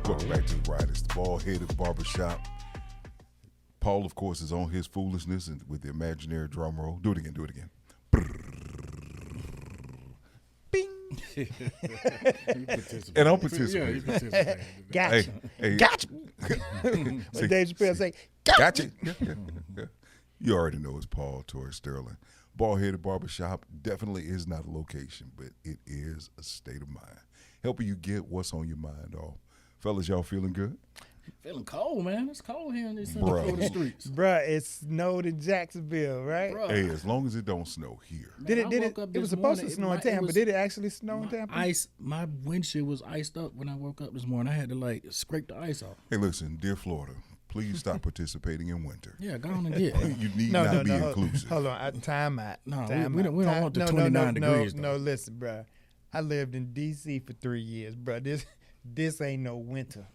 Welcome back to the ride. It's the Baldheaded Barbershop. Paul, of course, is on his foolishness and with the imaginary drum roll. Do it again. Do it again. Bing. And I'm participating. Yeah, you participate. Gotcha. Hey. Gotcha. See, Dave Chappelle say, Gotcha. Yeah. You already know it's Paul Torrey Sterling. Baldheaded Barbershop definitely is not a location, but it is a state of mind. Helping you get what's on your mind, all. Fellas, y'all feeling good? Feeling cold, man. It's cold here in these Bruh. Florida streets. bruh, it snowed in Jacksonville, right? Bruh. Hey, as long as it don't snow here. Did I it? woke up It was this supposed to morning, snow in Tampa. Did it actually snow in Tampa? My windshield was iced up when I woke up this morning. I had to scrape the ice off. Hey, listen, dear Florida, please stop participating in winter. Yeah, go on and get. You need No, not be no. inclusive. Hold on, time out. No, Time we out. don't want the No, 29 degrees, No, though. listen, bruh. I lived in D.C. for 3 years, bruh. This ain't no winter.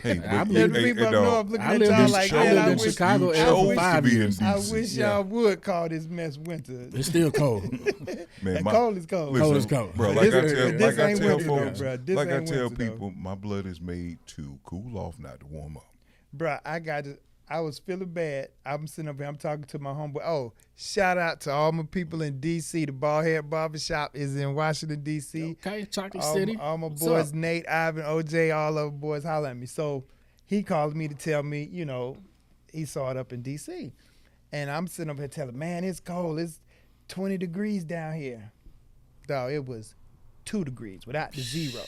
Hey, I but believe People up dog, north looking I at lived y'all in, like I that. lived I in wish, Chicago you area chose for to 5 be in years. D.C. I wish Yeah. y'all would call this mess winter. It's still cold. Man, Cold is cold. Listen, Cold is cold. Bro, like I tell, This like I ain't tell winter, folks, though, bruh. This like I ain't tell winter, though. people, my blood is made to cool off, not to warm up. Bruh, I was feeling bad. I'm sitting up here, I'm talking to my homeboy. Oh, shout out to all my people in D.C. The Baldhead Barbershop is in Washington, D.C. Okay, Chocolate all, City. all my What's boys, up? Nate, Ivan, OJ, all of the boys holler at me. So he called me to tell me, he saw it up in D.C. And I'm sitting up here telling, man, it's cold. It's 20 degrees down here. Dog, it was 2 degrees without the zero.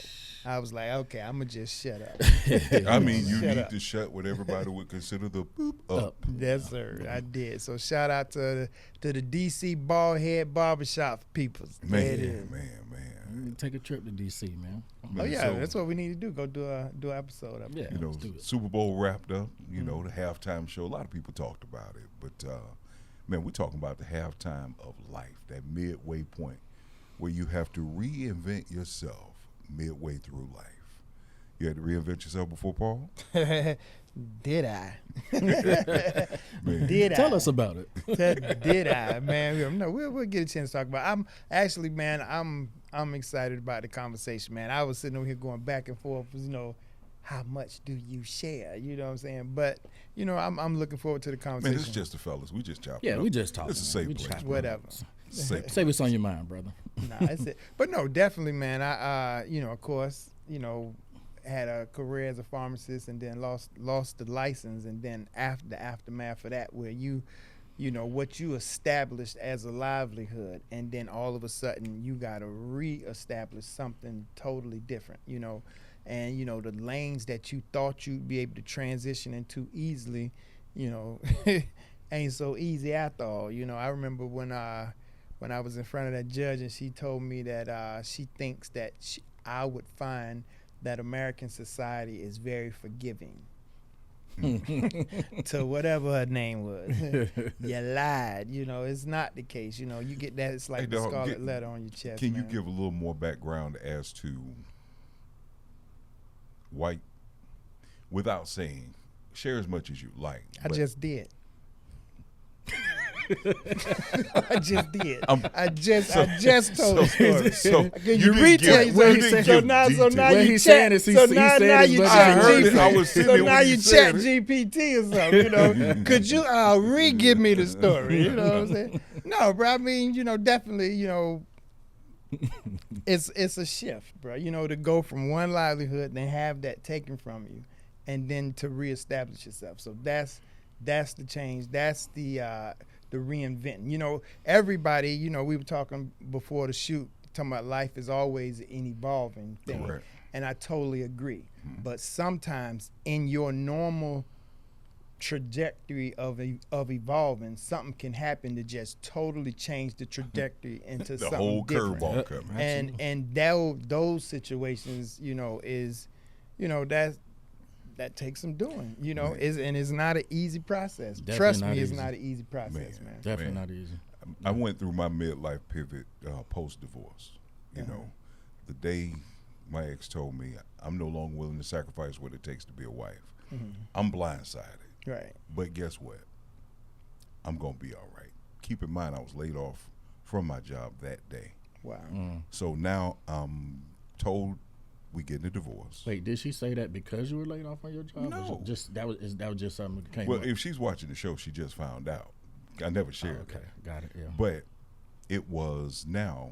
I was like, okay, I'm going to just shut up. I mean, you Shut need up. to shut what everybody would consider the boop up. Yes, sir. I did. So shout out to the DC Baldhead Barbershop peoples. There it is. Man. Take a trip to D.C., man. Oh yeah, So, that's what we need to do. Go do an episode up Yeah. there. you know, Let's do it. Super Bowl wrapped up, the halftime show. A lot of people talked about it, but man, we're talking about the halftime of life, that midway point where you have to reinvent yourself midway through life. You had to reinvent yourself before, Paul? Did I? Man. Did Tell I? us about it. Did I, man? No, we'll get a chance to talk about it. I'm actually, man, I'm excited about the conversation, man. I was sitting over here going back and forth, how much do you share? You know what I'm saying? But, I'm looking forward to the conversation. Man, this is just the fellas. We just chop it Yeah, up. we just talking. It's a safe We place. just- Whatever. It's a safe Say what's on your mind, brother. Nah, that's it. But no, definitely, man. I of course, had a career as a pharmacist and then lost the license, and then after the aftermath of that, where what you established as a livelihood, and then all of a sudden you got to reestablish something totally different, and the lanes that you thought you'd be able to transition into easily, ain't so easy after all. I remember when I was in front of that judge and she told me that she thinks that I would find that American society is very forgiving. To whatever her name was. You lied. It's not the case. You get that. It's like Hey, the dog, scarlet letter on your chest. Can you man. give a little more background as to white, without saying, share as much as you like. I but just did. I just did. I'm- I just told the story. so Can you you didn't retell give- so, you didn't so give now details. What you he's saying chat is he so said now as you much chat as I heard it. I was GPT. sitting So there now when you you said chat it. GPT or something, Could you re-give me the story? You know what I'm saying? No, bro, I mean, definitely, it's a shift, bro. To go from one livelihood and have that taken from you and then to reestablish yourself. So that's the change. That's the reinventing. Everybody, we were talking before the shoot, talking about life is always an evolving thing. Correct. And I totally agree. But sometimes in your normal trajectory of evolving, something can happen to just totally change the trajectory into The something whole different. curveball coming. And those situations, is that takes some doing, and it's not an easy process. Definitely Trust not me, it's easy. not an easy process, man. Definitely Man. not easy. I went through my midlife pivot post-divorce. The day my ex told me I'm no longer willing to sacrifice what it takes to be a wife, I'm blindsided. Right. But guess what? I'm going to be all right. Keep in mind, I was laid off from my job that day. Wow. So now I'm told we getting a divorce. Wait, did she say that because you were laid off on your job? No. Or just that was just something that came Well, up? if she's watching the show, she just found out. I never shared okay, that. got it. Yeah. But it was now,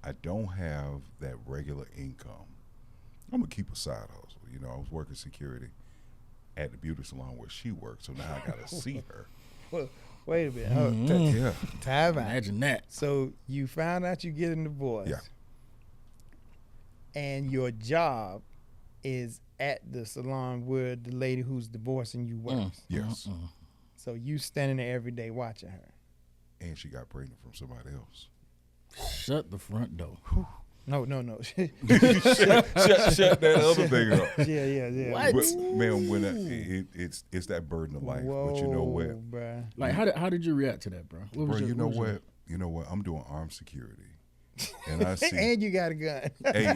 I don't have that regular income. I'm going to keep a side hustle. You know, I was working security at the beauty salon where she worked, so now I got to see her. Well, wait a minute. Yeah. Time out. Imagine that. So you found out you're getting divorced. Yeah. And your job is at the salon where the lady who's divorcing you works. Yes. So you standing there every day watching her. And she got pregnant from somebody else. Shut the front door. No. shut that other thing up. Yeah. What? But, man, when it's that burden of life. Whoa, But you know what? bruh. Like, how did you react to that, bro? What was Bro, your- you know was your- what? You know what? I'm doing armed security. And I see. And you got a gun. Hey,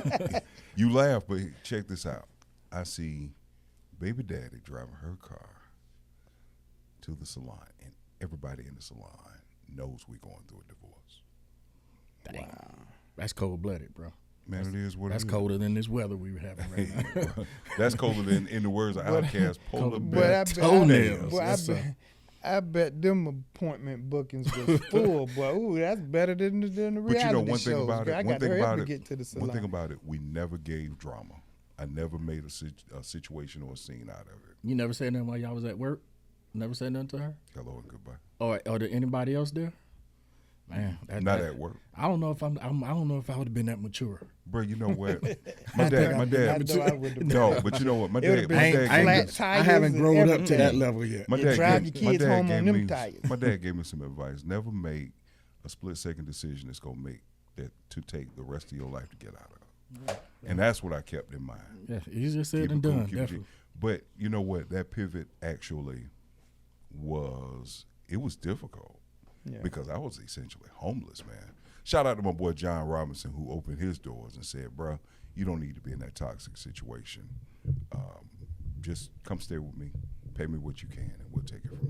you laugh, but check this out. I see baby daddy driving her car to the salon, and everybody in the salon knows we're going through a divorce. Dang. Wow. That's cold blooded, bro. Man, it is what That's it is. colder than this weather we were having right now. That's colder than, in the words of Outkast, polar But bear toenails. Boy, Yes, sir. I bet them appointment bookings was full, boy. Ooh, that's better than the reality But you know one shows. thing about girl. I it. got One to thing hurry up about to it. get to the salon. One thing about it. We never gave drama. I never made a situation or a scene out of it. You never said nothing while y'all was at work? Never said nothing to her? Hello and goodbye. Or did anybody else there? Man, Not at work, I don't know if I don't know if I would have been that mature. bro. You know what? I my know dad. I would've been. No, but you know what? My It would've dad. been My I dad ain't- gave flat me. tires I haven't and grown up to everything. that level yet. My You dad drive gave, your kids my dad home gave on them me, tires. My dad gave me some advice. Never make a split-second decision that's gonna make that to take the rest of your life to get out of. And that's what I kept in mind. Yeah, easier said Keep than it cool, done. keep it Definitely. G. But you know what? That pivot actually was difficult Yeah. because I was essentially homeless, man. Shout out to my boy John Robinson who opened his doors and said, "Bro, you don't need to be in that toxic situation. Just come stay with me, pay me what you can, and we'll take it from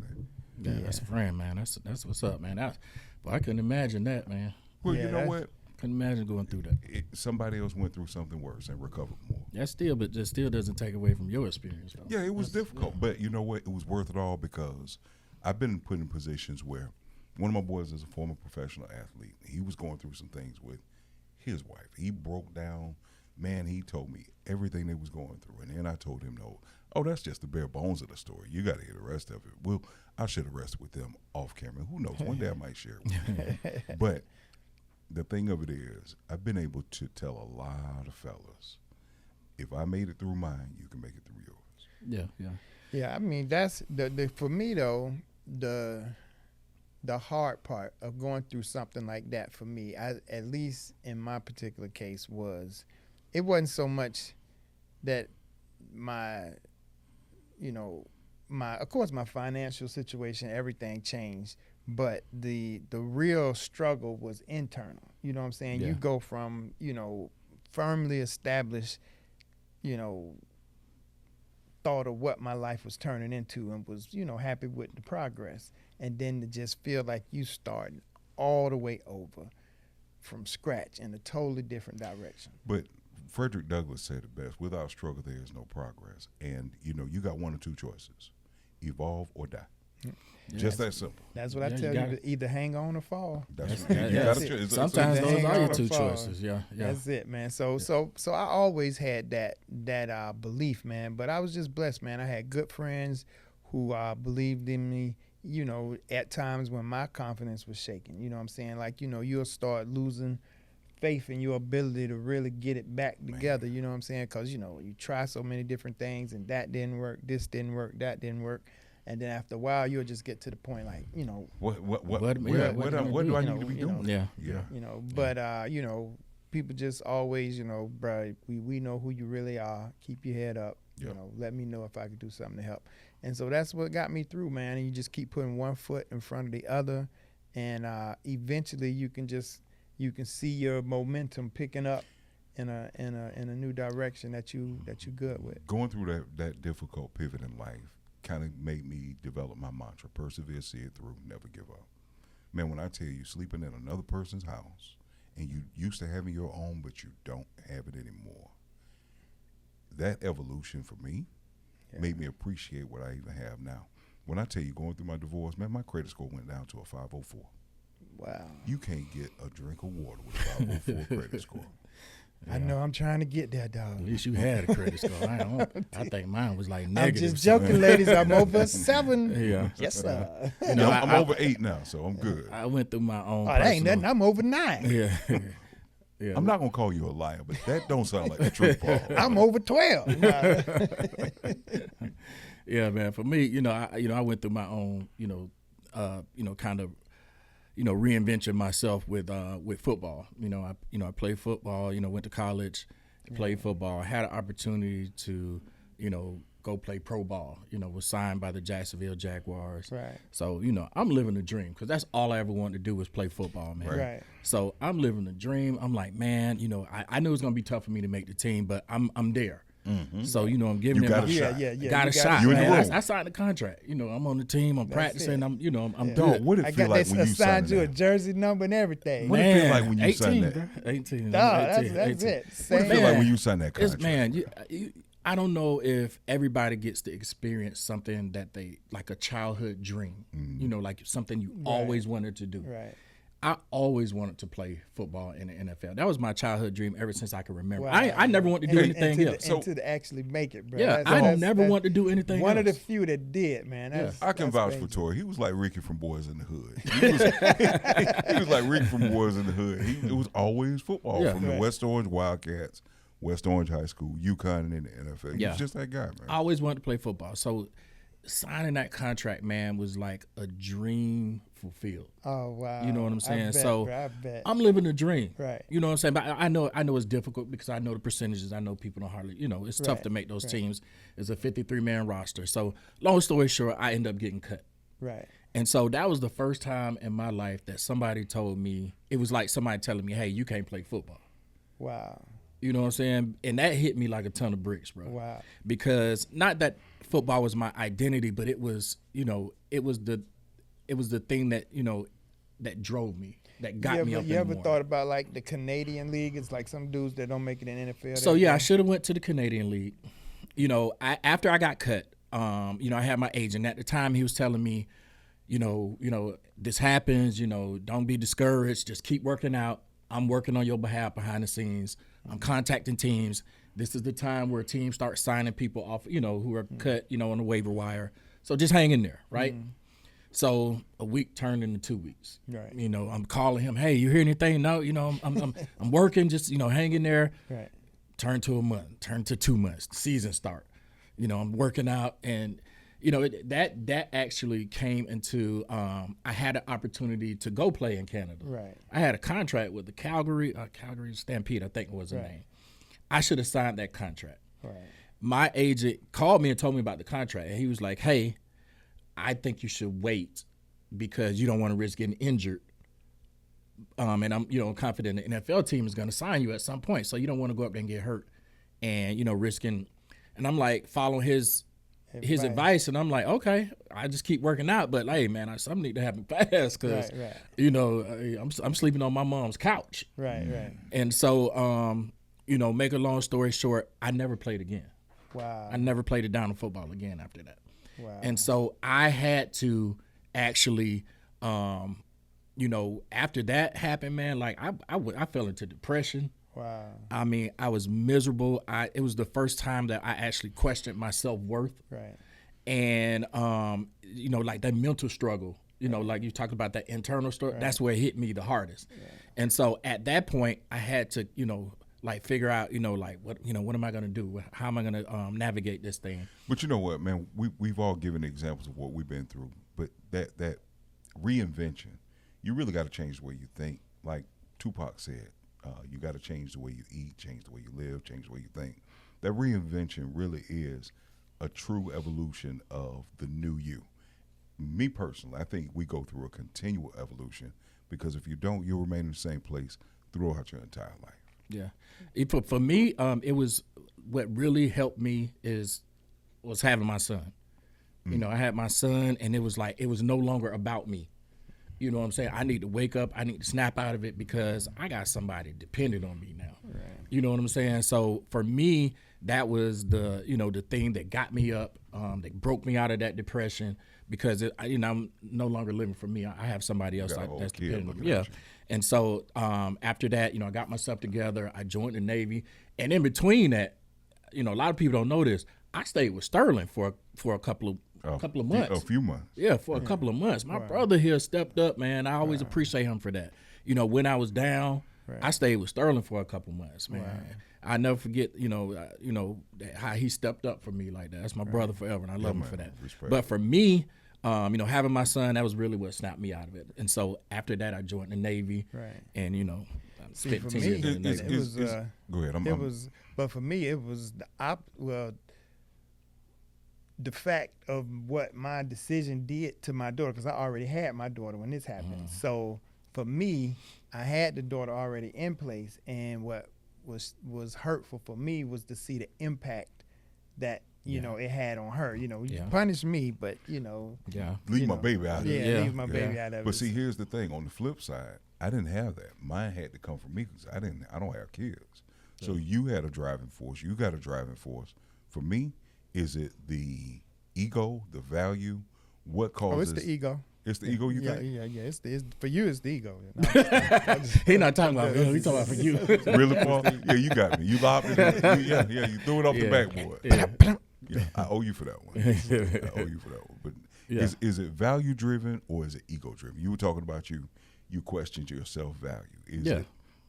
there." Yeah, that's a friend, man. That's what's up, man. I couldn't imagine that, man. Well, Yeah, you know that's- what? Couldn't imagine going through that. Somebody else went through something worse and recovered more. But that still doesn't take away from your experience, though. Yeah, it was difficult, but you know what? It was worth it all because I've been put in positions where one of my boys is a former professional athlete. He was going through some things with his wife. He broke down. Man, he told me everything they was going through, and then I told him, "No, that's just the bare bones of the story. You got to hear the rest of it." Well, I should have rested with them off camera. Who knows? One day I might share it with you. But the thing of it is, I've been able to tell a lot of fellas, if I made it through mine, you can make it through yours. Yeah. Yeah, I mean that's the for me though, the hard part of going through something like that for me, at least in my particular case, it wasn't so much that my of course my financial situation, everything changed, but the real struggle was internal. You know what I'm saying? Yeah. You go from, firmly established, thought of what my life was turning into and was, happy with the progress. And then to just feel like you starting all the way over from scratch in a totally different direction. But Frederick Douglass said it best: without struggle, there is no progress. And you got one or two choices: evolve or die. Just that simple. That's what I Yeah, tell you you, gotta- to either hang on or fall. That's Yeah, you yeah. gotta choose. Sometimes it's those hang are on your or two fall. choices. Yeah. That's it, man. So I always had that belief, man. But I was just blessed, man. I had good friends who believed in me, at times when my confidence was shaken. You know what I'm saying? Like, you'll start losing faith in your ability to really get it back together. You know what I'm saying? Because, you try so many different things and that didn't work, this didn't work, that didn't work. And then after a while, you'll just get to the point like, What What do do I you need know, to be you know, doing? Yeah. But, people just always, bruh, we know who you really are. Keep your head up. Yeah. Let me know if I could do something to help. And so that's what got me through, man. And you just keep putting one foot in front of the other. And eventually you can see your momentum picking up in a new direction that you good with. Going through that difficult pivot in life kind of made me develop my mantra: persevere, see it through, never give up. Man, when I tell you, sleeping in another person's house and you used to having your own, but you don't have it anymore. That evolution for me made me appreciate what I even have now. When I tell you, going through my divorce, man, my credit score went down to a 504. Wow. You can't get a drink of water with a 504 credit score. I know I'm trying to get that, dog. At least you had a credit score. I think mine was like I'm negative. just joking, ladies. I'm over 7. Yeah. Yes, sir. You know, I'm over 8 now, so I'm good. I went through my own. Oh, that ain't nothing. I'm over 9. Yeah. Yeah. I'm not gonna call you a liar, but that don't sound like the truth, Paul. I'm over 12. Nah. Yeah, man. For me, I went through my own, kind of, reinvention myself with football. I played football. Went to college, played football. Had an opportunity to, go play pro ball. Was signed by the Jacksonville Jaguars. Right. So I'm living the dream because that's all I ever wanted to do was play football, man. Right. So I'm living the dream. I'm like, man, I knew it was gonna be tough for me to make the team, but I'm there. Mm-hmm. So I'm giving You it got my a shot. Yeah. got a shot. You in the Man. room. I signed the contract. I'm on the team. I'm practicing. it. I'm Dog, good. what it I feel got like this when you assigned signed you a that? jersey number and everything. What it feel like when you 18, signed that? bro. 18. Dog, 18, that's 18. it. What it Same. feel like when you signed that It's, contract? man, I don't know if everybody gets to experience something that they like a childhood dream. Like something you always wanted to do. Right. I always wanted to play football in the NFL. That was my childhood dream ever since I can remember. Wow. I never wanted to do anything else. Until to actually make it, bro. Yeah, I never wanted to do anything one else. of the few that did, man. That's, I can that's vouch crazy. for Tori. He was like Ricky from Boys in the Hood. He was like Ricky from Boys in the Hood. It was always football Yeah. from the Right. West Orange Wildcats, West Orange High School, UConn, and in the NFL. He Yeah. was just that guy, man. I always wanted to play football. So signing that contract, man, was like a dream fulfilled. Oh wow. You know what I'm saying? I bet, So bro, I bet. I'm living the dream. Right. You know what I'm saying? But I know it's difficult because I know the percentages. I know people don't hardly, it's tough Right, to make those right. teams. It's a 53-man roster. So long story short, I end up getting cut. Right. And so that was the first time in my life that somebody told me, it was like somebody telling me, hey, you can't play football. Wow. You know what I'm saying? And that hit me like a ton of bricks, bro. Wow. Because not that football was my identity, but it was, it was the thing that, that drove me, that got me up in You the ever morning. thought about like the Canadian League? It's like some dudes that don't make it in NFL. So yeah, I should have went to the Canadian League. After I got cut, I had my agent at the time. He was telling me, this happens. Don't be discouraged. Just keep working out. I'm working on your behalf behind the scenes. I'm contacting teams. This is the time where teams start signing people off, who are cut, on the waiver wire. So just hang in there, right? So a week turned into 2 weeks. Right. I'm calling him. Hey, you hear anything? No. I'm working. Just hang in there. Right. Turn to a month. Turn to 2 months. The season start. I'm working out, and that actually came into. I had an opportunity to go play in Canada. Right. I had a contract with the Calgary Stampede, I think was the name. I should have signed that contract. Right. My agent called me and told me about the contract, and he was like, "Hey, I think you should wait because you don't want to risk getting injured. And I'm, confident the NFL team is going to sign you at some point, so you don't want to go up there and get hurt, and risking." And I'm like, following his advice, and I'm like, okay, I just keep working out, but hey, man, something need to happen fast because Right. I'm sleeping on my mom's couch. Right. Right. And so, make a long story short, I never played again. Wow. I never played it down in football again after that. Wow. And so I had to actually, after that happened, man, like I fell into depression. Wow. I mean, I was miserable. It was the first time that I actually questioned my self-worth. Right. And, like that mental struggle, like you talked about that internal struggle, that's where it hit me the hardest. Yeah. And so at that point I had to, figure out, what am I going to do? How am I going to navigate this thing? But you know what, man? We've all given examples of what we've been through. But that reinvention, you really got to change the way you think. Like Tupac said, you got to change the way you eat, change the way you live, change the way you think. That reinvention really is a true evolution of the new you. Me personally, I think we go through a continual evolution because if you don't, you'll remain in the same place throughout your entire life. Yeah. For me, it was what really helped me was having my son. I had my son, and it was no longer about me. You know what I'm saying? I need to wake up. I need to snap out of it because I got somebody dependent on me now. Right. You know what I'm saying? So for me, that was the, you know, the thing that got me up, that broke me out of that depression because, I'm no longer living for me. I have somebody else got a whole that's kid dependent on me. looking Yeah. at you. And so after that, I got myself together. I joined the Navy. And in between that, a lot of people don't know this. I stayed with Sterling for a couple of months. A few months. Yeah, for a couple of months. My brother here stepped up, man. I always appreciate him for that. When I was down, I stayed with Sterling for a couple months, man. I never forget, how he stepped up for me like that. That's my brother forever, and I love him for that. Respect. But for me, having my son, that was really what snapped me out of it. And so after that, I joined the Navy, and I spent for 10 me, years in the Navy. it was. Go ahead. But for me, it was the fact of what my decision did to my daughter, because I already had my daughter when this happened. So for me, I had the daughter already in place, and what was hurtful for me was to see the impact that it had on her. You punish me, but Leave my baby out of it. Yeah, leave my baby out of it. But see, here's the thing. On the flip side, I didn't have that. Mine had to come from me because I don't have kids. So you had a driving force. You got a driving force. For me, is it the ego, the value? What causes? It's the ego. It's the ego, you think? Yeah. It's for you. It's the ego. He not talking about me. He talking about for you. Really, Paul? Yeah, you got me. You lobbed it. You threw it off the backboard. Yeah, I owe you for that one. I owe you for that one. But is it value driven or is it ego driven? You were talking about you questioned your self value.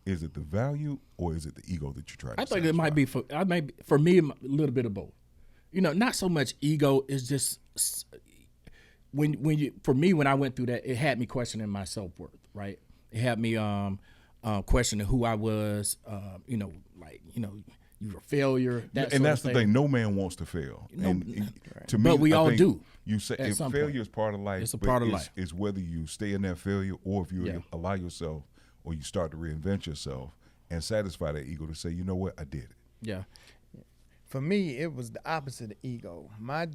Is it the value or is it the ego that you try to? I think it might be for me a little bit of both. Not so much ego. It's just when I went through that, it had me questioning my self-worth. Right. It had me questioning who I was. You're a failure. That's the thing. No man wants to fail. To me, but we all do. You say if failure is part of life. It's a part of life. It's whether you stay in that failure or if you allow yourself or you start to reinvent yourself and satisfy that ego to say, you know what, I did it. Yeah. For me, it was the opposite of ego. My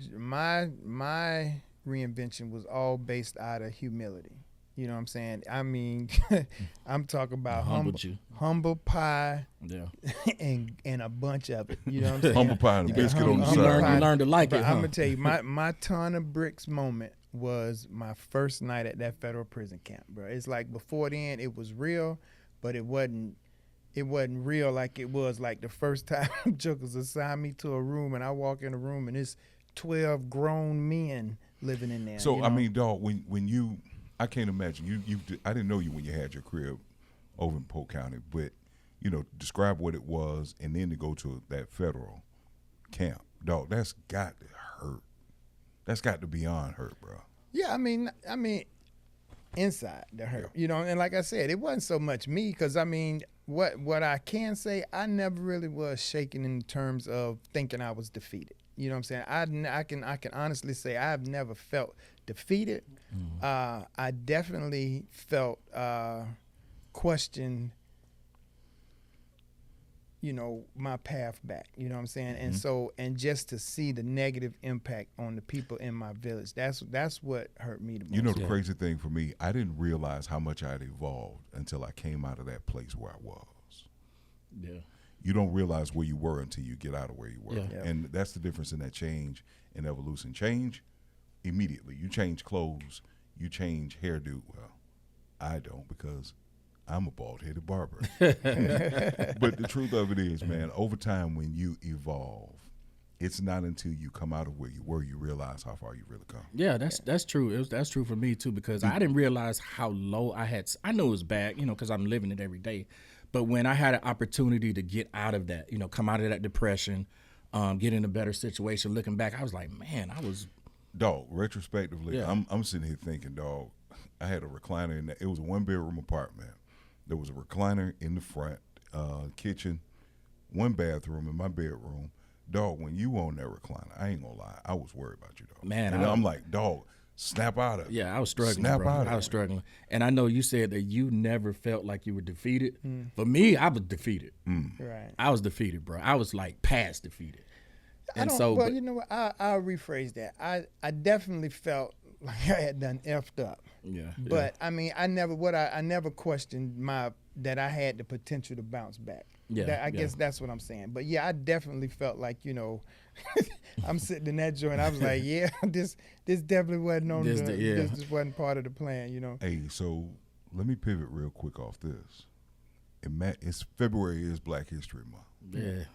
reinvention was all based out of humility. You know what I'm saying? I mean, I'm talking about humble pie, and a bunch of it. You know what I'm saying? Humble pie and a biscuit on the side. You learned to like it. I'm gonna tell you, my ton of bricks moment was my first night at that federal prison camp, bro. It's like before then it was real, but it wasn't real like it was like the first time jokers assigned me to a room and I walk in a room and it's 12 grown men living in there. So I mean, dog, when you, I can't imagine I didn't know you when you had your crib over in Polk County, but describe what it was and then to go to that federal camp, dog. That's got to hurt. That's got to be beyond hurt, bro. Yeah, I mean, inside the hurt, and like I said, it wasn't so much me because I mean, what I can say, I never really was shaken in terms of thinking I was defeated. You know what I'm saying? I can honestly say I've never felt defeated. I definitely felt questioned, my path back. You know what I'm saying? And so, and just to see the negative impact on the people in my village, that's what hurt me the most. The crazy thing for me, I didn't realize how much I'd evolved until I came out of that place where I was. Yeah. You don't realize where you were until you get out of where you were. Yeah. And that's the difference in that change and evolution. Change immediately. You change clothes, you change hairdo. Well, I don't because I'm a bald-headed barber. But the truth of it is, man, over time when you evolve, it's not until you come out of where you were you realize how far you really come. Yeah, that's true. That's true for me too because I didn't realize how low I had. I know it was bad, because I'm living it every day. But when I had an opportunity to get out of that, come out of that depression, get in a better situation, looking back, I was like, man, I was. Dog, retrospectively, I'm sitting here thinking, dog, I had a recliner in that. It was a 1-bedroom apartment. There was a recliner in the front, kitchen, 1 bathroom in my bedroom. Dog, when you on that recliner, I ain't gonna lie, I was worried about you, dog. Man, and I'm like, dog, snap out of it. Yeah, I was struggling, snap bro. out of I was struggling. And I know you said that you never felt like you were defeated. For me, I was defeated. Right. I was defeated, bro. I was like past defeated. Well, you know what? I'll rephrase that. I definitely felt like I had done effed up. Yeah. But I mean, I never questioned that I had the potential to bounce back. Yeah, I guess that's what I'm saying. But yeah, I definitely felt like, you know, I'm sitting in that joint. I was like, yeah, this definitely wasn't on this just wasn't part of the plan, you know. Hey, so let me pivot real quick off this. It's February is Black History Month. Yeah.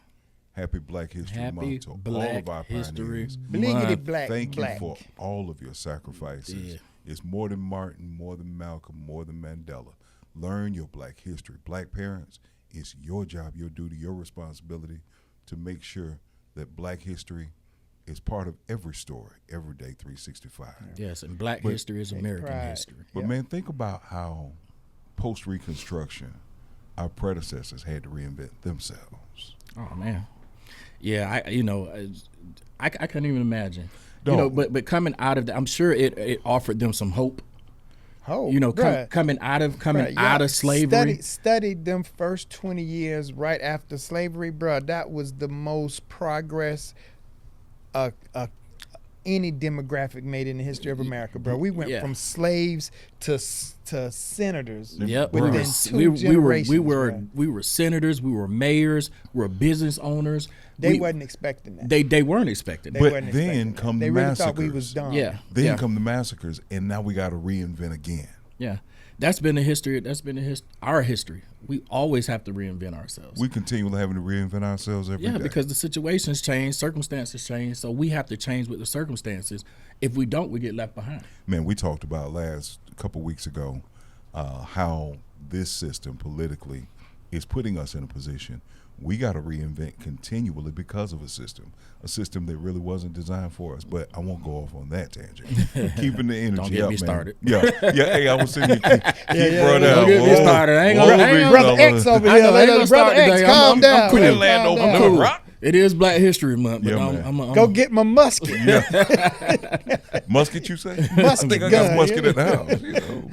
Happy Black History Month to all of our pioneers. Bliggity black. Thank black. you for all of your sacrifices. Yeah. It's more than Martin, more than Malcolm, more than Mandela. Learn your Black history. Black parents, it's your job, your duty, your responsibility to make sure that Black history is part of every story, every day, 365. Yes, and Black history is American history. But man, think about how post-Reconstruction, our predecessors had to reinvent themselves. Oh man, yeah, I couldn't even imagine. No. You know, but coming out of that, I'm sure it offered them some hope. Hope, you know, coming out of slavery. Studied them first 20 years right after slavery, bro. That was the most progress any demographic made in the history of America, bro. We went from slaves to senators. Yep, within two generations. We were senators. We were mayors. We were business owners. They wasn't expecting that. They weren't expecting that. But then come the they really massacres. thought we was dumb. Yeah. Then come the massacres, and now we got to reinvent again. Yeah. That's been the history. Our history. We always have to reinvent ourselves. We continually having to reinvent ourselves every day. Yeah, because the situations change, circumstances change, so we have to change with the circumstances. If we don't, we get left behind. Man, we talked about a couple weeks ago how this system politically is putting us in a position we got to reinvent continually because of a system that really wasn't designed for us. But I won't go off on that tangent. Keeping the energy Don't get up, me man. started. Yeah. Hey, I was sitting here, keep brought out. Don't get me started. I ain't gonna Brother X over here. Brother X, calm down. I'm cool. That land over I'm the cool. rock. It is Black History Month, but Yeah, I'm Go get my musket. Musket, you say? Musket I think I gun, got musket yeah. at the house.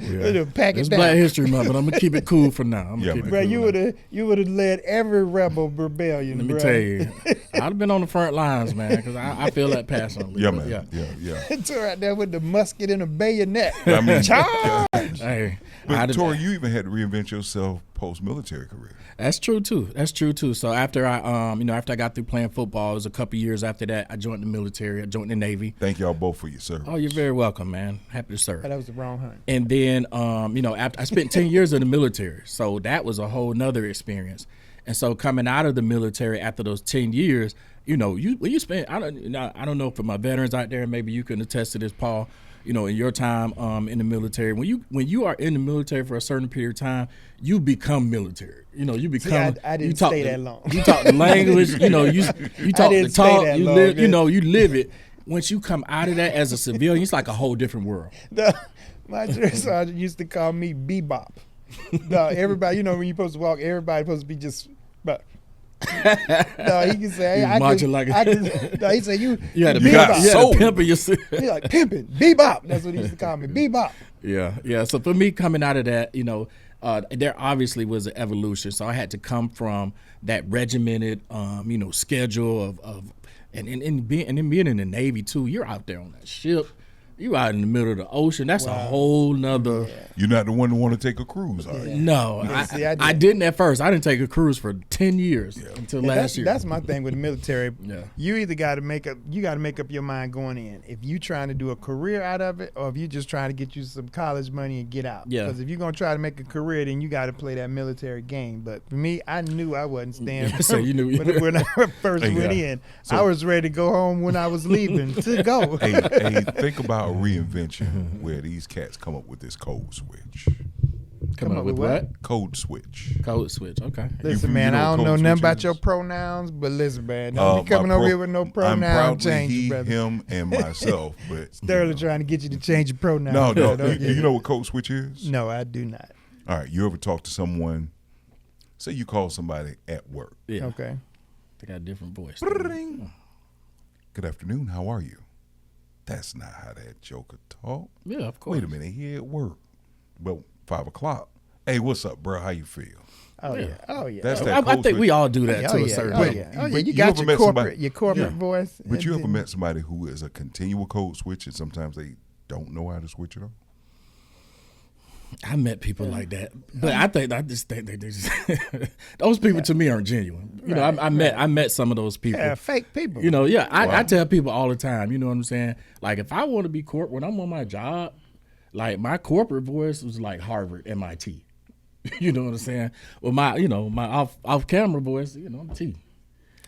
You know. Pack it it's down. Black History Month, but I'm gonna keep it cool for now. Yeah, keep it Bro, cool you would have led every rebel rebellion. Let me bro. tell you, I'd have been on the front lines, man, because I feel that passionately. Yeah, but man. Yeah. It's right there with the musket and a bayonet. I mean, Charge! Hey, but Tori, you even had to reinvent yourself post-military career. That's true too. So after I got through playing football, it was a couple years after that, I joined the military. I joined the Navy. Thank y'all both for your service. Oh, you're very welcome, man. Happy to serve. That was the wrong hunt. And then, after I spent 10 years in the military, so that was a whole nother experience. And so coming out of the military after those 10 years, you spent, I don't know for my veterans out there, maybe you can attest to this, Paul. In your time in the military, when you are in the military for a certain period of time, you become military. You become. See, I didn't stay that long. You talk the language. You talk the talk. You live. You live it. Once you come out of that as a civilian, it's like a whole different world. My church sergeant used to call me Bebop. Everybody, when you're supposed to walk, everybody's supposed to be just. But no, he can say he said you had to pimping yourself. He like pimping Bebop. That's what he used to call me, Bebop. Yeah. So for me, coming out of that, there obviously was an evolution. So I had to come from that regimented, schedule of and being in the Navy too. You're out there on that ship. You out in the middle of the ocean. That's a whole nother. Yeah. You're not the one who want to take a cruise, are you? No, I didn't at first. I didn't take a cruise for 10 years until last year. That's my thing with the military. Yeah. You either got to make up your mind going in. If you trying to do a career out of it, or if you just trying to get you some college money and get out. Yeah. Because if you're gonna try to make a career, then you got to play that military game. But for me, I knew I wasn't staying. So you knew when I first went in, I was ready to go home when I was leaving to go. Hey, think about a reinvention where these cats come up with this code switch. Come up with what? Code switch. Code switch. Okay. Listen, man, I don't know nothing about your pronouns, but listen, man, don't be coming over here with no pronoun I'm proudly changes, he, brother. him, and myself. But Sterling trying to get you to change your pronouns. No. Don't Do you know what code switch is? No, I do not. All right. You ever talk to someone? Say you call somebody at work. Yeah. Okay. They got a different voice. Good afternoon. How are you? That's not how that joker talk. Yeah, of course. Wait a minute. He at work. But 5 o'clock. Hey, what's up, bro? How you feel? Oh yeah. Oh yeah. That's oh, that I code think switch. we all do that to a yeah. certain Oh level. yeah. Oh yeah. But You you got ever your met corporate somebody- your corporate voice. But you and ever then- met somebody who is a continual code switch and sometimes they don't know how to switch it on? I met people like that, but I just think they just those people to me aren't genuine. You know, I met some of those people. Yeah, fake people. You know, I tell people all the time. You know what I'm saying? Like if I want to be corporate when I'm on my job, like my corporate voice was like Harvard, MIT. You know what I'm saying? Well, my off camera voice, I'm T.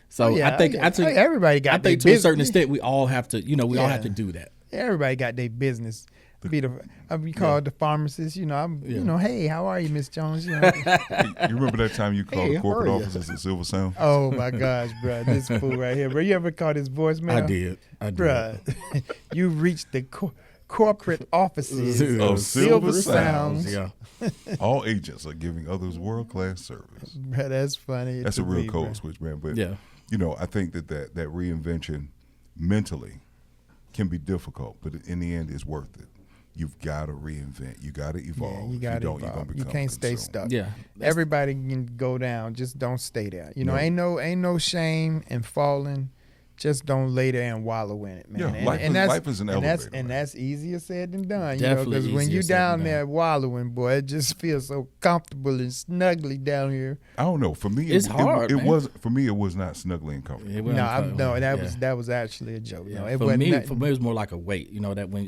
So I think everybody got. I think to a certain extent we all have to. We all have to do that. Everybody got their business. We called the pharmacist. Hey, how are you, Miss Jones? You remember that time you called the corporate offices at Silver Sound? Oh my gosh, bro, this fool right here, bro. You ever called his voicemail? I did, bro. You reached the corporate offices of Silver Sounds. Yeah. All agents are giving others world-class service. Bro, that's funny. That's a real code switch, man. But I think that reinvention mentally can be difficult, but in the end, it's worth it. You've got to reinvent. You got to evolve. Yeah, you got to evolve. You're gonna become you can't stay consumed. stuck. Yeah, everybody can go down. Just don't stay there. Ain't no shame in falling. Just don't lay there and wallow in it, man. Yeah, life is an elevator. And that's easier said than done. Definitely, because when you down there wallowing, boy, it just feels so comfortable and snuggly down here. I don't know. For me, it's hard. It was for me. It was not snuggly and comfortable. That was actually a joke. Yeah. No, for me, it was more like a weight.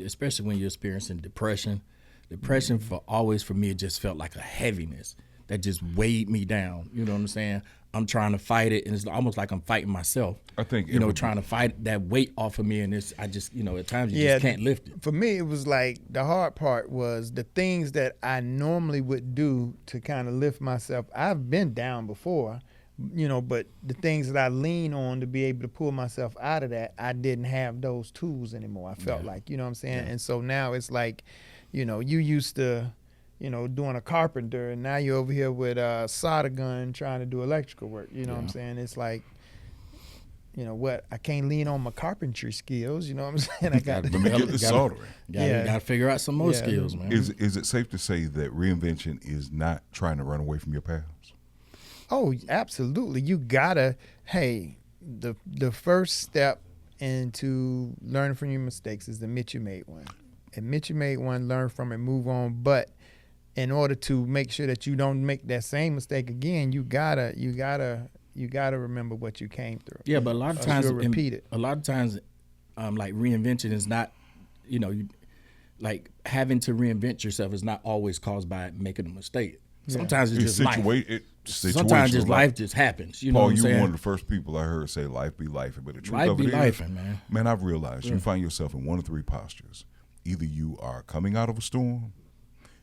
Especially when you're experiencing depression. Depression for me, it just felt like a heaviness that just weighed me down. You know what I'm saying? I'm trying to fight it, and it's almost like I'm fighting myself. I think trying to fight that weight off of me, and at times you just can't lift it. For me, it was like the hard part was the things that I normally would do to kind of lift myself. I've been down before, but the things that I lean on to be able to pull myself out of that, I didn't have those tools anymore. I felt like, you know what I'm saying? Yeah. And so now it's like, you used to, doing a carpenter, and now you're over here with a solder gun trying to do electrical work. You know what I'm saying? It's like, I can't lean on my carpentry skills. You know what I'm saying? I got to get the soldering. Got to figure out some more skills, man. Is it safe to say that reinvention is not trying to run away from your past? Oh, absolutely. You gotta. Hey, the first step into learning from your mistakes is admit you made one. Admit you made one, learn from it, move on. But in order to make sure that you don't make that same mistake again, you gotta remember what you came through. Yeah, but a lot of times repeat it. A lot of times, like reinvention is not, like having to reinvent yourself is not always caused by making a mistake. Sometimes it's just life. Sometimes just life just happens. You know what I'm saying? You're one of the first people I heard say life be life, but the truth life of it be is, life, man. Man, I've realized you find yourself in one of three postures. Either you are coming out of a storm,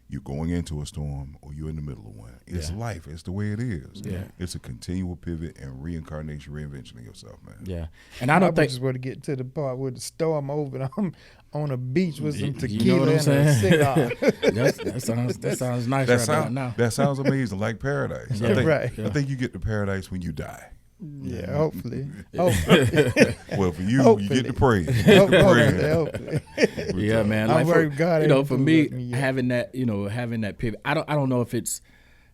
you're going into a storm, or you're in the middle of one. It's life. It's the way it is. Yeah. It's a continual pivot and reincarnation, reinvention of yourself, man. Yeah. And I don't think just want to get to the part where the storm over and I'm on a beach with some tequila you know what I'm saying? and a cigar. that sounds nice right now. That sounds amazing, like paradise. Yeah, I think you get to paradise when you die. Yeah, hopefully. Well, for you, you get to pray. Hopefully. Yeah, man. I'm like God. For me, having that pivot, I don't know if it's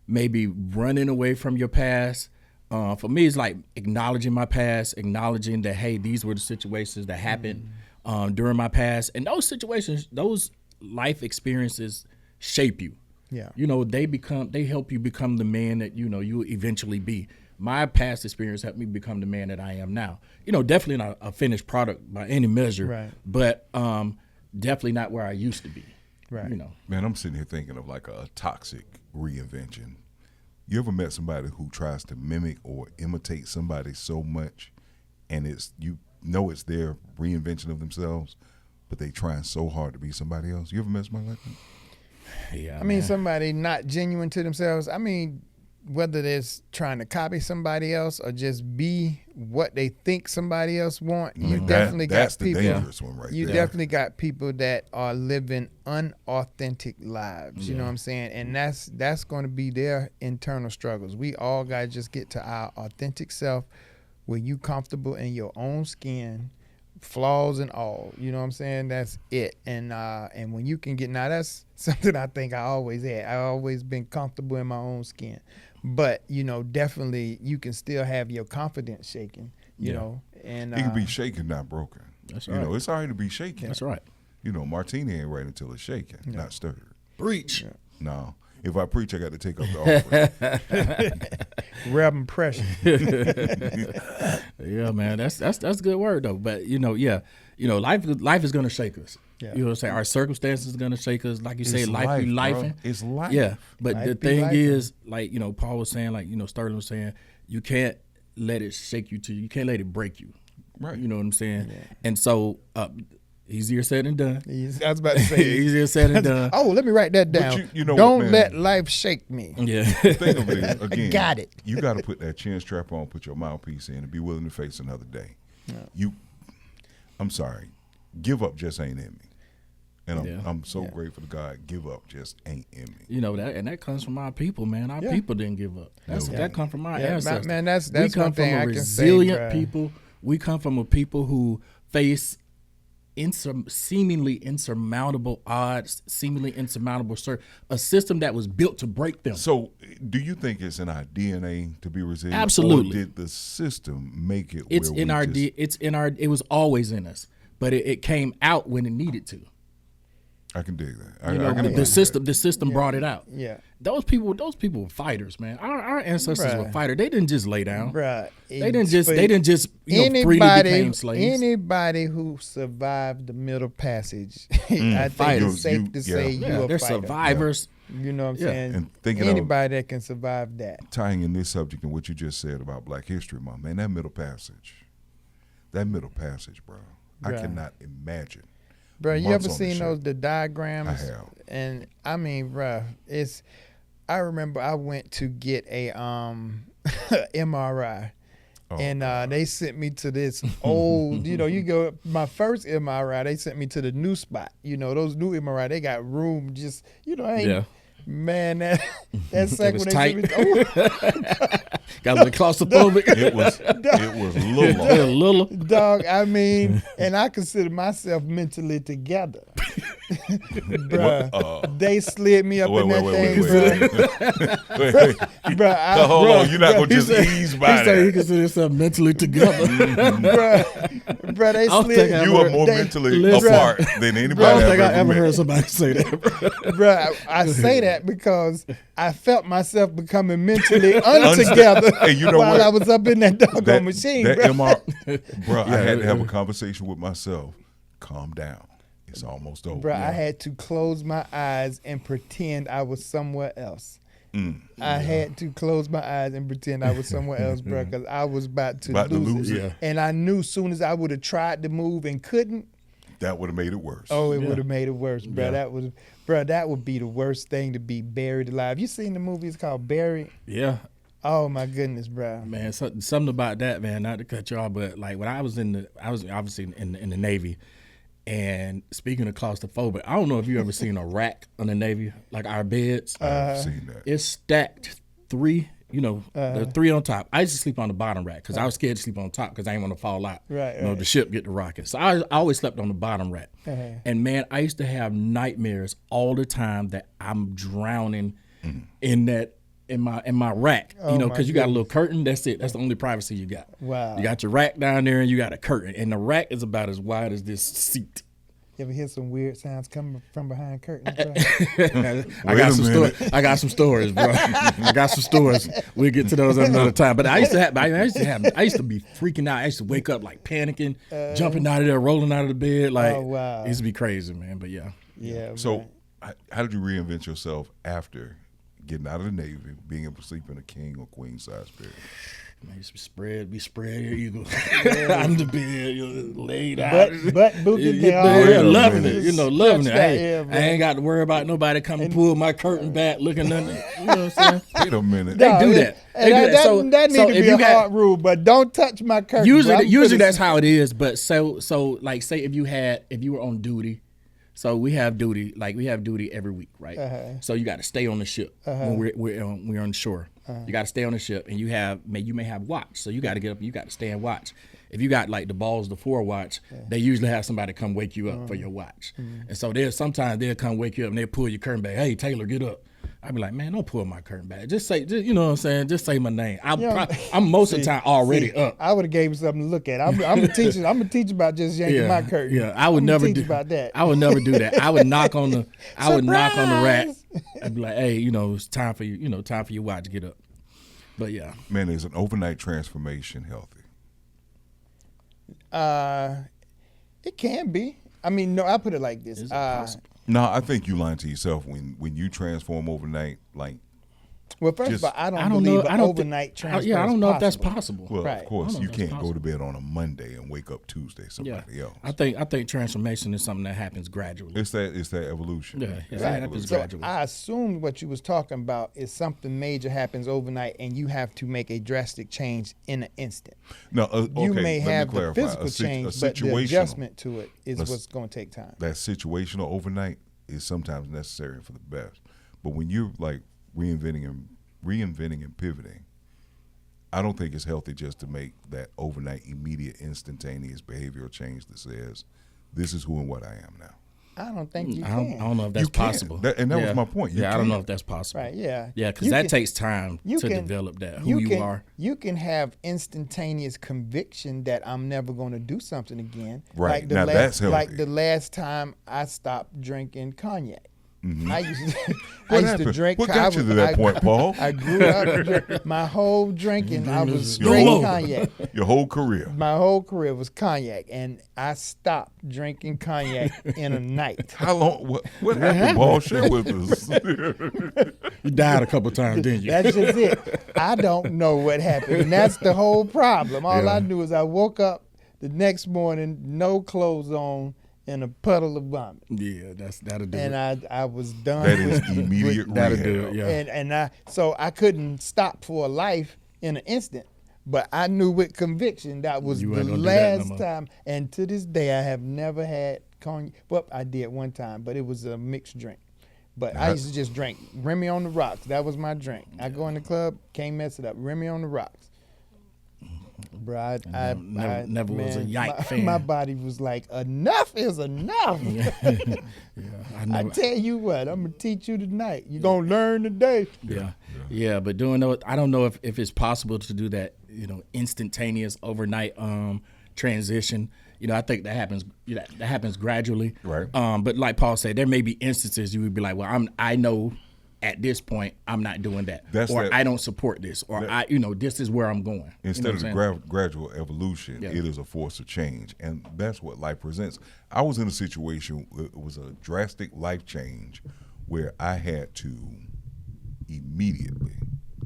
maybe running away from your past. For me, it's like acknowledging my past, acknowledging that, hey, these were the situations that happened during my past, and those situations, those life experiences shape you. Yeah. They help you become the man that you eventually be. My past experience helped me become the man that I am now. Definitely not a finished product by any measure, right. But definitely not where I used to be. Right. Man, I'm sitting here thinking of like a toxic reinvention. You ever met somebody who tries to mimic or imitate somebody so much, and it's their reinvention of themselves, but they trying so hard to be somebody else? You ever met somebody like that? Yeah. I mean, somebody not genuine to themselves. I mean, whether it's trying to copy somebody else or just be what they think somebody else want, you definitely got people. That's the dangerous one right there. You definitely got people that are living unauthentic lives. You know what I'm saying? And that's going to be their internal struggles. We all got to just get to our authentic self, where you comfortable in your own skin, flaws and all. You know what I'm saying? That's it. And when you can get, now that's something I think I always had. I always been comfortable in my own skin. But, definitely you can still have your confidence shaken, you know. And it can be shaken, not broken. That's right. It's all right to be shaken. That's right. You know, martini ain't right until it's shaken, not stirred. Breach. Yeah. No. If I preach, I got to take up the offering. Rubbing pressure. Yeah, man, that's a good word though. But life is gonna shake us. Yeah. You know what I'm saying? Our circumstances are gonna shake us. Like you say, life be lifing. It's life. Yeah, but Life the be thing lifing. is, like, Paul was saying, like, Sterling was saying, you can't let it shake you you can't let it break you. Right. You know what I'm saying? Yeah. And so, easier said than done. I was about to say easier said than done. Oh, let me write that down. You know Don't what, man? let life shake me. Yeah. Think of it again. Got it. You got to put that chin strap on, put your mouthpiece in, and be willing to face another day. Yeah. I'm sorry, give up just ain't in me. And Yeah. I'm so grateful to God. Give up just ain't in me. That comes from our people, man. Our people didn't give up. That comes from our ancestors. Man, that's we come one thing from I a can resilient say, bruh. people. We come from a people who face seemingly insurmountable odds, seemingly insurmountable a system that was built to break them. So, do you think it's in our DNA to be resilient? Absolutely. Or did the system make it? It's in our. It was always in us, but it came out when it needed to. I can dig that. I can agree The with system brought it out. Yeah. Those people were fighters, man. Our ancestors were fighters. They didn't just lay down. Bruh, They didn't just freely became slaves. Anybody who survived the Middle Passage, I think it's safe to say you're a they're fighter. survivors. You know what I'm saying? And thinking anybody that can survive that. Tying in this subject and what you just said about Black History Month, man, that Middle Passage, bro, I cannot imagine. Bro, you months ever on the seen ship. the diagrams? I have. And I mean, bro, I remember I went to get a MRI. And they sent me to this old, my first MRI, they sent me to the new spot. Those new MRI, they got room just, man, that second was when tight. they sent me, Got a little claustrophobic. It was little. dog, I mean, and I consider myself mentally together. Bruh, they slid me up in that thing, bruh. Bruh, hold on, you're not going to just ease by He said he that. considers himself mentally together. Bruh, they slid. You are more mentally apart than anybody I don't I've think I ever met. heard somebody say that. Bruh, I say that because I felt myself becoming mentally untogether Hey, you know while what? I was up in that doggone machine, that bruh. bro, I had to have a conversation with myself. Calm down. It's almost over. Bruh, I had to close my eyes and pretend I was somewhere else. I had to close my eyes and pretend I was somewhere else, bro, because I was about to lose it. Yeah. And I knew as soon as I would have tried to move and couldn't, That would have made it worse. oh, it would have made it worse, bro. Yeah. That would be the worst thing to be buried alive. You seen the movie? It's called Buried. Yeah. Oh my goodness, bro. Man, something about that, man. Not to cut you off, but like when I was obviously in the Navy, and speaking of claustrophobic, I don't know if you ever seen a rack on the Navy, like our beds. I've seen that. It's stacked three. The three on top. I used to sleep on the bottom rack because I was scared to sleep on top because I didn't want to fall out. Right. The ship get to rocking. So I always slept on the bottom rack. And man, I used to have nightmares all the time that I'm drowning in my rack. Because you got a little curtain. That's it. That's the only privacy you got. Wow. You got your rack down there and you got a curtain. And the rack is about as wide as this seat. You ever hear some weird sounds coming from behind curtains, bro? I got some stories, bro. I got some stories. We'll get to those another time. But I used to be freaking out. I used to wake up like panicking, jumping out of there, rolling out of the bed. Like, Oh, wow. It used to be crazy, man. But yeah. Yeah. So, how did you reinvent yourself after getting out of the Navy, being able to sleep in a king or queen size bed? Man, you spread. Here you go. I'm the bed, laid out. But booted Yeah, down. loving it. Loving it. That, I ain't got to worry about nobody coming pull my curtain back, looking under. You know what I'm saying? Wait a minute. They do that. That need to be a hard rule, but don't touch my curtain. Usually that's how it is. But so like say if you were on duty. So we have duty every week, right? So you got to stay on the ship when we're on shore. You got to stay on the ship, and you may have watch. So you got to get up, you got to stay and watch. If you got like the balls, the fore watch, they usually have somebody come wake you up for your watch. And so sometimes they'll come wake you up and they'll pull your curtain back. Hey, Taylor, get up. I'd be like, man, don't pull my curtain back. Just say, you know what I'm saying? Just say my name. I'm most of the time already up. I would have gave him something to look at. I'm a teacher. I'm a teacher about just yanking my curtain. Yeah, I would never do about that. I would never do that. I would knock on the rack. I'd be like, hey, it's time for you. Time for your watch to get up. But yeah, man, is an overnight transformation healthy? It can be. I mean, no, I put it like this. Is it possible? No, I think you lying to yourself when you transform overnight. Like, well, first of all, I don't believe an overnight transfer. I don't know if that's possible. well, Right. of course, you can't possible. go to bed on a Monday and wake up Tuesday somebody else. I think transformation is something that happens gradually. It's that evolution. Yeah, it Right. happens So gradually. I assumed what you was talking about is something major happens overnight, and you have to make a drastic change in an instant. No, okay, You may let me have the clarify. physical change, but the situational- adjustment to it is what's going to take time. That situational overnight is sometimes necessary for the best. But when you're like reinventing and pivoting, I don't think it's healthy just to make that overnight, immediate, instantaneous behavioral change that says, this is who and what I am now. I don't think you I can. don't know if that's You can. possible. That was my point. You I don't know can. if that's possible. Right, yeah. Yeah, because You that can- takes time you to can- develop that, who you are. You can have instantaneous conviction that I'm never going to do something again. Right. Like Now that's healthy. Like the last time I stopped drinking cognac. Mhm. I used to, What to happened? drink. What got you to that point, Paul? I grew up my whole drinking. I was Your straight whole- cognac. Your whole career. My whole career was cognac, and I stopped drinking cognac in a night. How long? What happened, Paul? Share with us. You died a couple times, didn't you? That's just it. I don't know what happened, and that's the whole problem. All Yeah. I knew is I woke up the next morning, no clothes on, in a puddle of vomit, Yeah, that'll do and it. I was done. That is with- immediate That'll rehab. do it, yeah. and so I couldn't stop for life in an instant. But I knew with conviction that was You the ain't gonna do that no last more. time. And to this day, I have never had cognac. Well, I did one time, but it was a mixed drink. But I used to just drink Remy on the rocks. That was my drink. I go in the club, can't mess it up. Remy on the rocks. Bro, I never was a man, Yike fan. My body was like, enough is enough. I tell you what, I'm gonna teach you tonight. You're gonna learn today. Yeah. But doing those, I don't know if it's possible to do that, instantaneous overnight transition. I think that happens. That happens gradually. Right. But like Paul said, there may be instances you would be like, well, I know at this point I'm not doing that, I don't support this, or this is where I'm going. Instead of the gradual evolution, it is a force of change, and that's what life presents. I was in a situation, it was a drastic life change where I had to immediately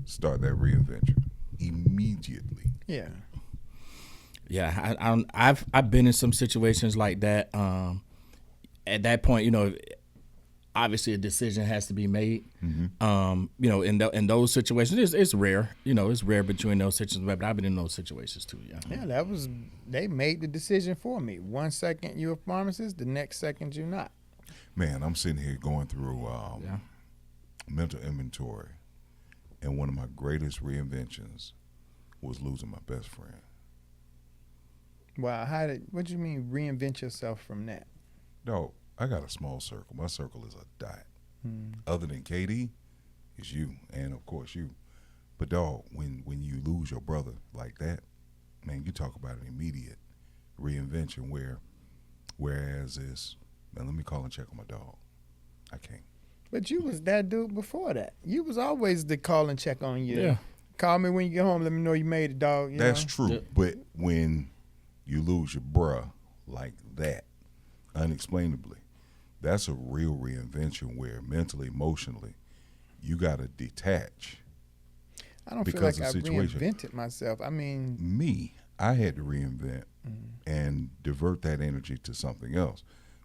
start that reinvention. Immediately. Yeah. Yeah, I've been in some situations like that. At that point, obviously a decision has to be made. Mm-hmm. In those situations, it's rare. It's rare between those situations, but I've been in those situations too. Yeah, they made the decision for me. 1 second you're a pharmacist, the next second you're not. Man, I'm sitting here going through mental inventory, and one of my greatest reinventions was losing my best friend. Wow, what do you mean reinvent yourself from that? Dog, I got a small circle. My circle is a dot. Other than KD, it's you, and of course you. But dog, when you lose your brother like that, man, you talk about an immediate reinvention whereas it's, man, let me call and check on my dog. I can't. But you was that dude before that. You was always the call and check on you. Yeah. Call me when you get home, let me know you made it, dog. You That's know? true. Yeah. But when you lose your bruh like that, unexplainably, that's a real reinvention where mentally, emotionally, you got to detach. I don't feel because like I of the situation. reinvented myself. I mean, Me, I had to reinvent and divert that energy to something else.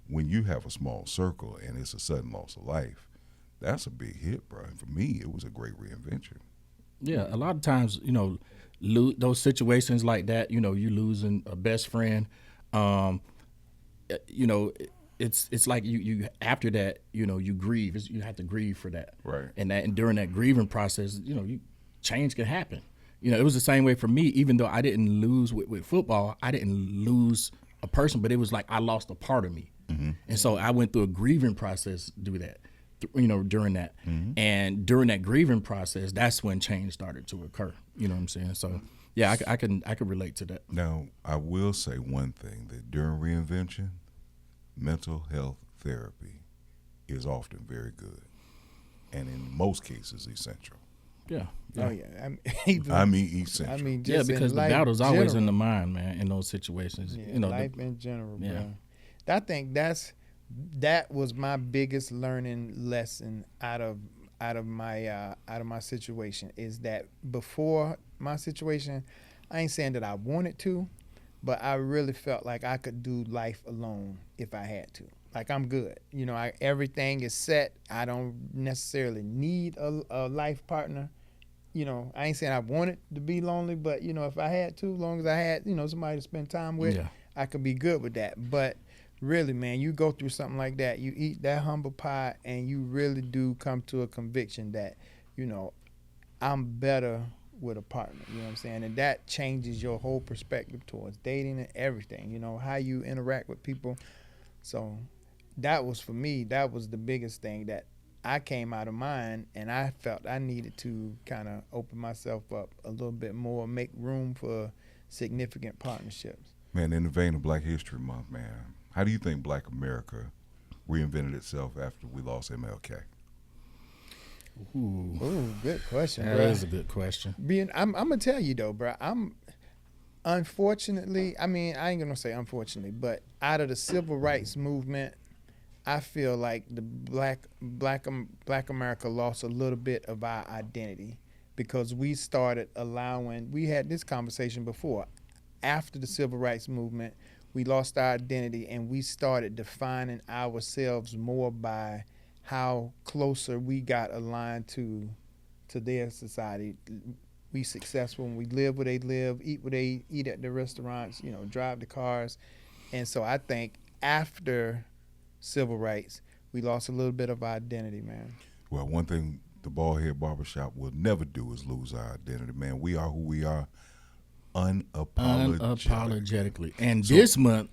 When you have a small circle and it's a sudden loss of life, that's a big hit, bro. And for me, it was a great reinvention. Yeah, a lot of times, those situations like that, you losing a best friend, it's like you after that, you grieve. You have to grieve for that. Right. And during that grieving process, change can happen. It was the same way for me. Even though I didn't lose with football, I didn't lose a person, but it was like I lost a part of me. Mm-hmm. And so I went through a grieving process to do that. during that. And during that grieving process, that's when change started to occur. You know what I'm saying? So yeah, I can relate to that. Now, I will say one thing, that during reinvention, mental health therapy is often very good, and in most cases essential. Yeah. Oh yeah, I mean essential. I mean, Yeah, just because in the life battle's always in general. the mind, man, in those situations. Yeah, life in general, yeah. bro. I think that was my biggest learning lesson out of my situation, is that before my situation, I ain't saying that I wanted to, but I really felt like I could do life alone if I had to. Like, I'm good. Everything is set. I don't necessarily need a life partner. I ain't saying I wanted to be lonely, but if I had to, as long as I had somebody to spend time with, Yeah. I could be good with that. But really, man, you go through something like that, you eat that humble pie, and you really do come to a conviction that I'm better with a partner. You know what I'm saying? And that changes your whole perspective towards dating and everything. How you interact with people. So that was, for me, that was the biggest thing, that I came out of mine, and I felt I needed to kind of open myself up a little bit more, make room for significant partnerships. Man, in the vein of Black History Month, man, how do you think Black America reinvented itself after we lost MLK? Ooh, good question, That bro. is a good question. I'm gonna tell you though, bro. Unfortunately, I ain't gonna say unfortunately, but out of the civil rights movement, I feel like the Black America lost a little bit of our identity, because we started allowing. We had this conversation before. After the civil rights movement, we lost our identity, and we started defining ourselves more by how closer we got aligned to their society. We successful when we live where they live, eat where they eat at the restaurants, drive the cars. And so I think after civil rights, we lost a little bit of our identity, man. Well, one thing the Baldheaded Barbershop will never do is lose our identity, man. We are who we are, unapologetically. And this month,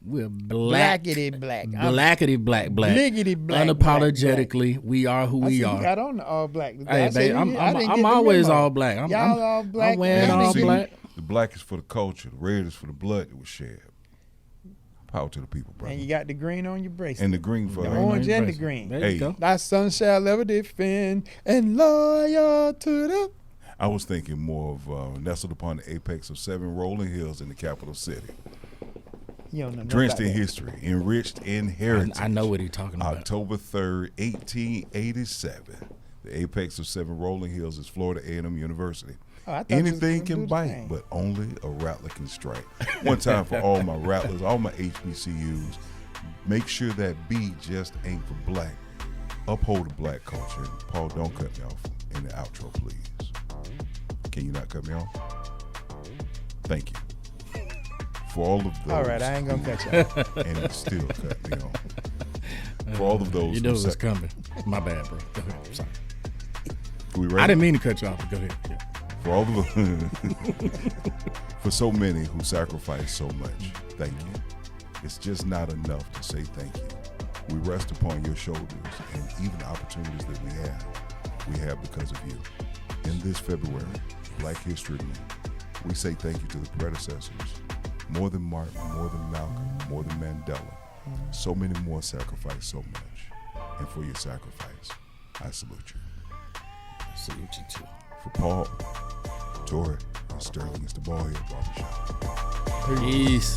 we're Blackity black. Blackity black. Bliggity black. Unapologetically, we are who we are. You got on the all black. Hey, babe, I'm always all black. Y'all all black. I'm wearing all black. The black is for the culture. The red is for the blood that was shed. Power to the people, brother. And you got the green on your bracelet. And the green for the the orange and the green. There you go. Thy son shall ever defend and loyal to the. I was thinking more of nestled upon the apex of 7 rolling hills in the capital city. You don't know Drenched in about that. history, enriched in heritage. I know what he's talking about. October 3rd, 1887. The apex of 7 rolling hills is Florida A&M University. Oh, I thought you was Anything gonna can do the bite, thing. but only a rattler can strike. One time for all my rattlers, all my HBCUs, make sure that B just ain't for black. Uphold the black culture. Paul, don't cut me off in the outro, please. Can you not cut me off? Thank you. For all of those. All right, I ain't gonna cut you off. And you still cut me off. For all of those You know who what's coming. My bad, bro. Go ahead. I'm sorry. we ready? I didn't mean to cut you off, but go ahead. Yeah. For all the for so many who sacrifice so much, thank you. It's just not enough to say thank you. We rest upon your shoulders, and even the opportunities that we have because of you. In this February, Black History Month, we say thank you to the predecessors. More than Martin, more than Malcolm, more than Mandela. So many more sacrificed so much. And for your sacrifice, I salute you. I salute you too. For Paul, Tori, and Sterling, it's the Baldheaded Barbershop. Peace.